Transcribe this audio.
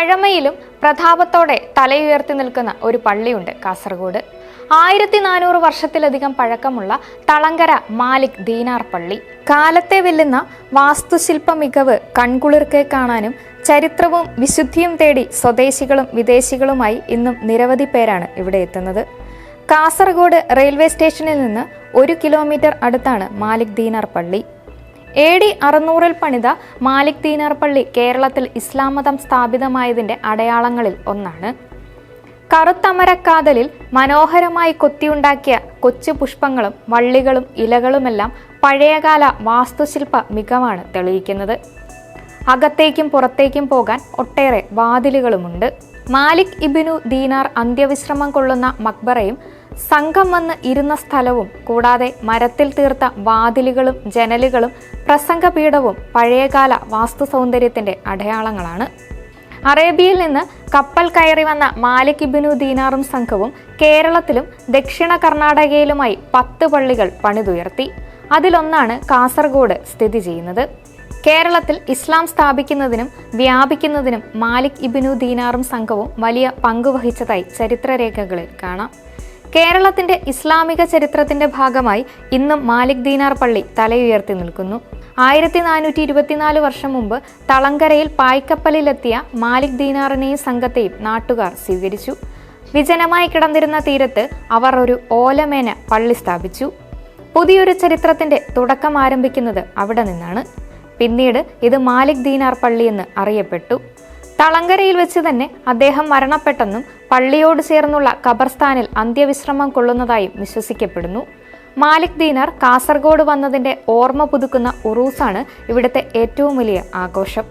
പഴമയിലും പ്രതാപത്തോടെ തലയുയർത്തി നിൽക്കുന്ന ഒരു പള്ളിയുണ്ട് കാസർഗോഡ്. 1400 വർഷത്തിലധികം പഴക്കമുള്ള തളങ്കര മാലിക് ദീനാർ പള്ളി. കാലത്തെ വെല്ലുന്ന വാസ്തുശില്പ മികവ് കൺകുളിർക്കെ കാണാനും ചരിത്രവും വിശുദ്ധിയും തേടി സ്വദേശികളും വിദേശികളുമായി ഇന്നും നിരവധി പേരാണ് ഇവിടെ എത്തുന്നത്. കാസർഗോഡ് റെയിൽവേ സ്റ്റേഷനിൽ നിന്ന് 1 കിലോമീറ്റർ അടുത്താണ് മാലിക് ദീനാർ പള്ളി. AD 600-ൽ പണിത മാലിക് ദീനാർ പള്ളി കേരളത്തിൽ ഇസ്ലാം മതം സ്ഥാപിതമായതിൻ്റെ അടയാളങ്ങളിൽ ഒന്നാണ്. കറുത്തമരക്കാതലിൽ മനോഹരമായി കൊത്തിയുണ്ടാക്കിയ കൊച്ചു പുഷ്പങ്ങളും വള്ളികളും ഇലകളുമെല്ലാം പഴയകാല വാസ്തുശില്പ മികവാണ് തെളിയിക്കുന്നത്. അകത്തേക്കും പുറത്തേക്കും പോകാൻ ഒട്ടേറെ വാതിലുകളുമുണ്ട്. മാലിക് ഇബ്നു ദീനാർ അന്ത്യവിശ്രമം കൊള്ളുന്ന മക്ബറയും സംഘം വന്ന് ഇരുന്ന സ്ഥലവും കൂടാതെ മരത്തിൽ തീർത്ത വാതിലുകളും ജനലുകളും പ്രസംഗപീഠവും പഴയകാല വാസ്തു സൗന്ദര്യത്തിൻ്റെ അടയാളങ്ങളാണ്. അറേബ്യയിൽ നിന്ന് കപ്പൽ കയറി വന്ന മാലിക് ഇബ്നു ദീനാറും സംഘവും കേരളത്തിലും ദക്ഷിണ കർണാടകയിലുമായി 10 പള്ളികൾ പണിതുയർത്തി. അതിലൊന്നാണ് കാസർഗോഡ് സ്ഥിതി ചെയ്യുന്നത്. കേരളത്തിൽ ഇസ്ലാം സ്ഥാപിക്കുന്നതിനും വ്യാപിക്കുന്നതിനും മാലിക് ഇബ്നു ദീനാറും സംഘവും വലിയ പങ്കുവഹിച്ചതായി ചരിത്രരേഖകളിൽ കാണാം. കേരളത്തിന്റെ ഇസ്ലാമിക ചരിത്രത്തിന്റെ ഭാഗമായി ഇന്നും മാലിക് ദീനാർ പള്ളി തലയുയർത്തി നിൽക്കുന്നു. 1424 വർഷം മുമ്പ് തളങ്കരയിൽ പായ്ക്കപ്പലിലെത്തിയ മാലിക് ദീനാറിനെയും സംഘത്തെയും നാട്ടുകാർ സ്വീകരിച്ചു. വിജനമായി കിടന്നിരുന്ന തീരത്ത് അവർ ഒരു ഓലമേന പള്ളി സ്ഥാപിച്ചു. പുതിയൊരു ചരിത്രത്തിന്റെ തുടക്കം ആരംഭിക്കുന്നത് അവിടെ നിന്നാണ്. പിന്നീട് ഇത് മാലിക് ദീനാർ പള്ളി എന്ന് അറിയപ്പെട്ടു. തളങ്കരയിൽ വെച്ച് തന്നെ അദ്ദേഹം മരണപ്പെട്ടെന്നും പള്ളിയോട് ചേർന്നുള്ള ഖബർസ്ഥാനിൽ അന്ത്യവിശ്രമം കൊള്ളുന്നതായും വിശ്വസിക്കപ്പെടുന്നു. മാലിക് ദീനാർ കാസർഗോഡ് വന്നതിൻ്റെ ഓർമ്മ പുതുക്കുന്ന ഉറൂസാണ് ഇവിടുത്തെ ഏറ്റവും വലിയ ആഘോഷം.